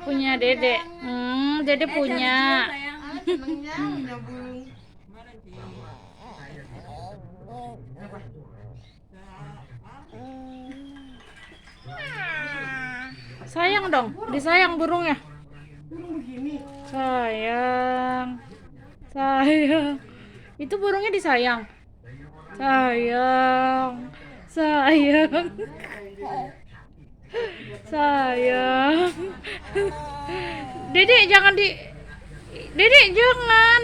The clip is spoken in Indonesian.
Punya Dede. Dede punya. Senengnya punya burung. Sayang dong, disayang burungnya. Burung begini. Sayang. Sayang. Itu burungnya disayang. Sayang. Sayang. Sayang. Dede jangan Dede jangan.